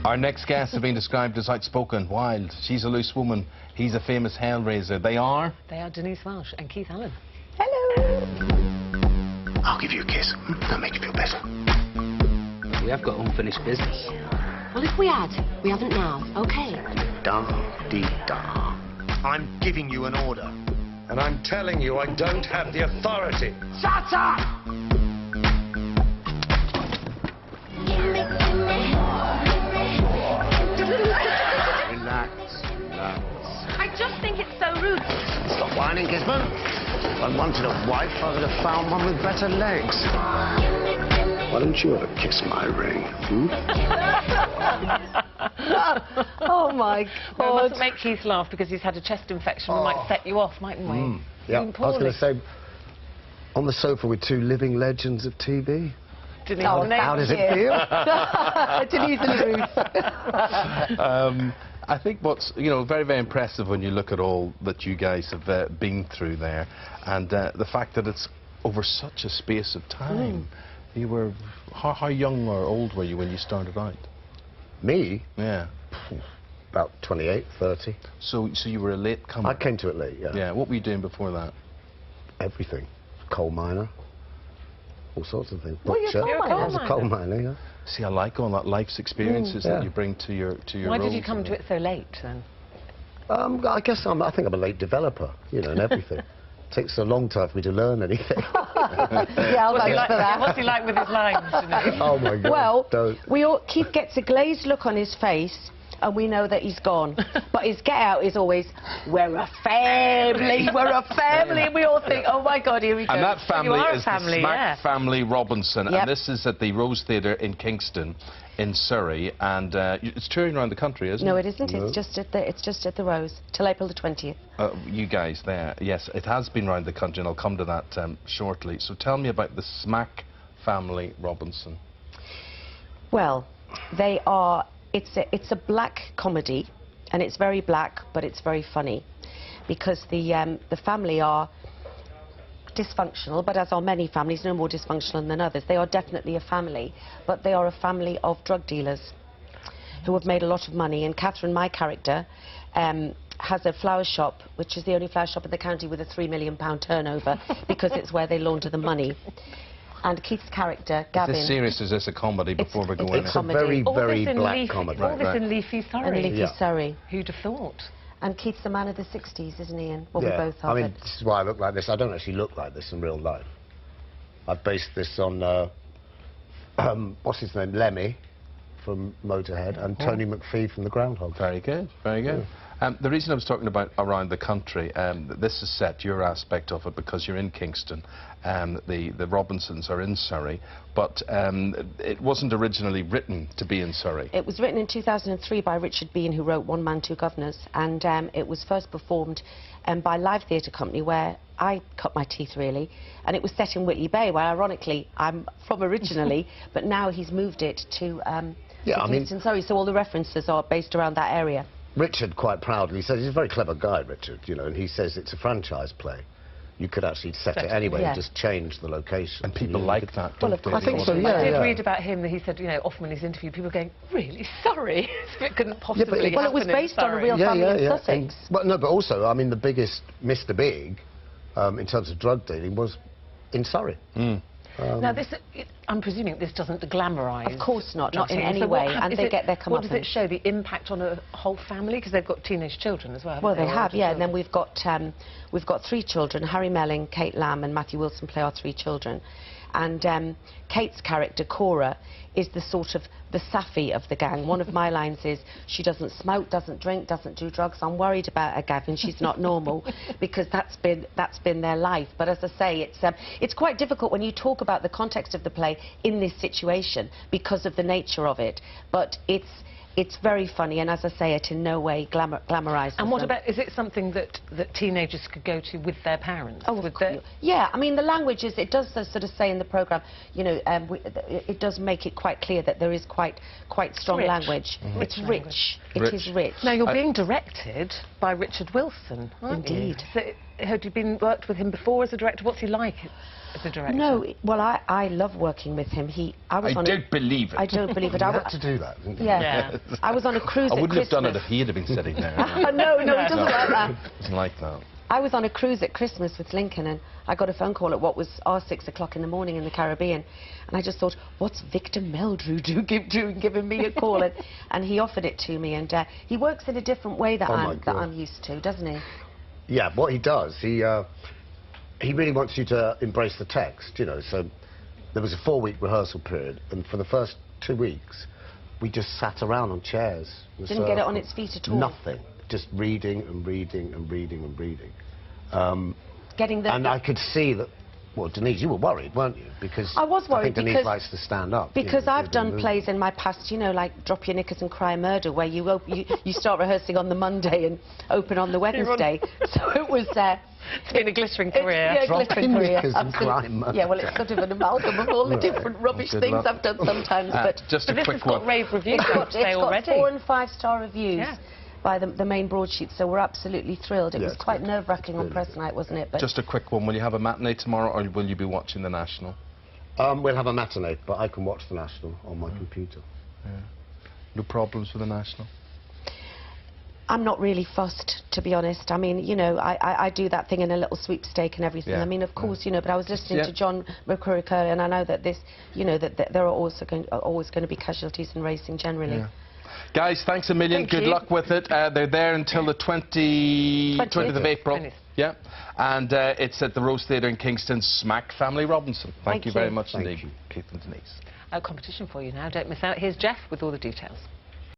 Our next guest has been described as outspoken, wild. She's a loose woman. He's a famous hellraiser. They are? They are Denise and Keith Allen. Hello. I'll give you a kiss. That'll make you feel better. We have got unfinished business. Well, if we had, we haven't now. Okay. Da-dee-da. I'm giving you an order. And I'm telling you, I don't have the authority. Shut up! Relax. I just think it's so rude. Stop whining, Gizmo. If I wanted a wife, I would have found one with better legs. Why don't you ever kiss my ring? Oh, my God. Well, it mustn't make Keith laugh because he's had a chest infection. We might set you off, mightn't we? Yeah, I was going to say, on the sofa with two living legends of TV. Denise How does it feel? Denise and I think what's, you know, very, very impressive when you look at all that you guys have been through there, and the fact that it's over such a space of time. You were, how young or old were you when you started out? Me? Yeah. About 28, 30. So you were a late comer? I came to it late, yeah. Yeah, what were you doing before that? Everything. Coal miner. All sorts of things. Well, you're a coal miner. I was a coal miner, yeah. See, I like all that life's experiences that you bring to your Why did you roles come and to it so late, then? I guess I think I'm a late developer, you know, in everything. Takes a long time for me to learn anything. Yeah, I'll thanks for that. What's he like with his lines, Denise? Oh, my God. Well, Keith gets a glazed look on his face, and we know that he's gone. But his get out is always, we're a family, we're a family, and we all think, oh my God, here we go. And that family are a is family, the Smack yeah. Family Robinson, Yep. and this is at the Rose Theatre in Kingston, in Surrey, and it's touring around the country, isn't it? No, it isn't. No. It's just at the Rose till April the 20th. You guys there, yes, it has been around the country, and I'll come to that shortly. So tell me about the Smack Family Robinson. Well, they are. It's a black comedy, and it's very black, but it's very funny, because the family are dysfunctional, but as are many families, no more dysfunctional than others. They are definitely a family, but they are a family of drug dealers who have made a lot of money. And Catherine, my character, has a flower shop, which is the only flower shop in the county with a £3 million turnover, because it's where they launder the money. And Keith's character, Gavin... Is this serious, is this a comedy before we go in? It's a very, very black comedy. All this in leafy Surrey. In leafy Surrey. Who'd have thought? And Keith's a man of the 60s, isn't he? And well, Yeah. we both are. I mean, this is why I look like this. I don't actually look like this in real life. I've based this on, what's his name, Lemmy from Motorhead, and Tony McPhee from the Groundhog. Very good, very good. Yeah. The reason I was talking about around the country, this is set, your aspect of it, because you're in Kingston, the Robinsons are in Surrey, but it wasn't originally written to be in Surrey. It was written in 2003 by Richard Bean, who wrote One Man, Two Governors, and it was first performed by Live Theatre Company, where I cut my teeth, really, and it was set in Whitley Bay, where, ironically, I'm from originally, but now he's moved it to Kingston, Surrey, so all the references are based around that area. Richard quite proudly says, he's a very clever guy, Richard, you know, and he says it's a franchise play. You could actually set it anyway and just change the location. And people like that, Well, don't of they? course. I think so, yeah. I did read about him that he said, you know, often in his interview, people are going, really, sorry? It couldn't possibly Well, it was based on a real family in Sussex. But no, but also, I mean, the biggest Mr. Big, in terms of drug dealing, was in Surrey. Now, this, I'm presuming this doesn't glamorise. Of course not in any So way, and they get their comeuppance. What does it show, the impact on a whole family? Because they've got teenage children as well. Well, they have, yeah, and then we've got 3 children. Harry Melling, Kate Lamb and Matthew Wilson play our 3 children. And Kate's character, Cora, is the sort of the Safi of the gang. One of my lines is, she doesn't smoke, doesn't drink, doesn't do drugs. I'm worried about her, Gavin. She's not normal, because that's been their life. But as I say, it's quite difficult when you talk about the context of the play in this situation because of the nature of it. But it's very funny, and as I say, it in no way glamorises And what them. about, is it something that teenagers could go to with their parents? Oh, of course. Yeah, I mean, the language is, it does sort of say in the programme, you know, it does make it quite clear that there is quite strong language. It's rich. It is rich. Now, you're being directed by Richard Wilson, aren't Indeed. you? So had you worked with him before as a director? What's he like as a director? No, well, I love working with him. I don't believe it. I don't believe it. You had to do that, didn't you? Yeah. I was on a cruise I at wouldn't have done it Christmas. if he had been sitting there. No, he doesn't like that. Doesn't like that. I was on a cruise at Christmas with Lincoln, and I got a phone call at what was our 6 o'clock in the morning in the Caribbean, and I just thought, what's Victor Meldrew doing giving me a call? And he offered it to me, and he works in a different way that I'm used to, doesn't he? Yeah, what he does, he really wants you to embrace the text, you know. So there was a 4-week rehearsal period, and for the first 2 weeks, we just sat around on chairs. Didn't get it on its feet at all. Nothing. Just reading and reading and reading and reading. And I could see that. Well, Denise, you were worried, weren't you? Because I was worried. I think Denise likes to stand up. Because I've done plays in my past, you know, like Drop Your Knickers and Cry Murder, where you start rehearsing on the Monday and open on the Wednesday. So it was. It's been a glittering career. Yeah, Drop glittering Your career. Knickers and Cry Murder. Yeah, well, it's sort of an amalgam of all the different rubbish things I've done sometimes. But just a this quick has got one. rave reviews, I would say, already. It's got 4- and 5-star reviews. Yeah. By the main broadsheet, so we're absolutely thrilled. It was quite nerve-wracking on press night, wasn't it? But just a quick one. Will you have a matinee tomorrow, or will you be watching the National? We'll have a matinee, but I can watch the National on my computer. Yeah. No problems with the National? I'm not really fussed, to be honest. I mean, you know, I do that thing in a little sweepstake and everything. Yeah. I mean, of course, you know, but I was listening to John McCurrick earlier, and I know that this, you know, that there are always going to be casualties in racing generally. Yeah. Guys, thanks a million. Thank Good you. luck with it. They're there until the 20th of April. 20th. Yeah. And it's at the Rose Theatre in Kingston. Smack Family Robinson. Thank you very much indeed, Keith and Denise. A competition for you now. Don't miss out. Here's Jeff with all the details.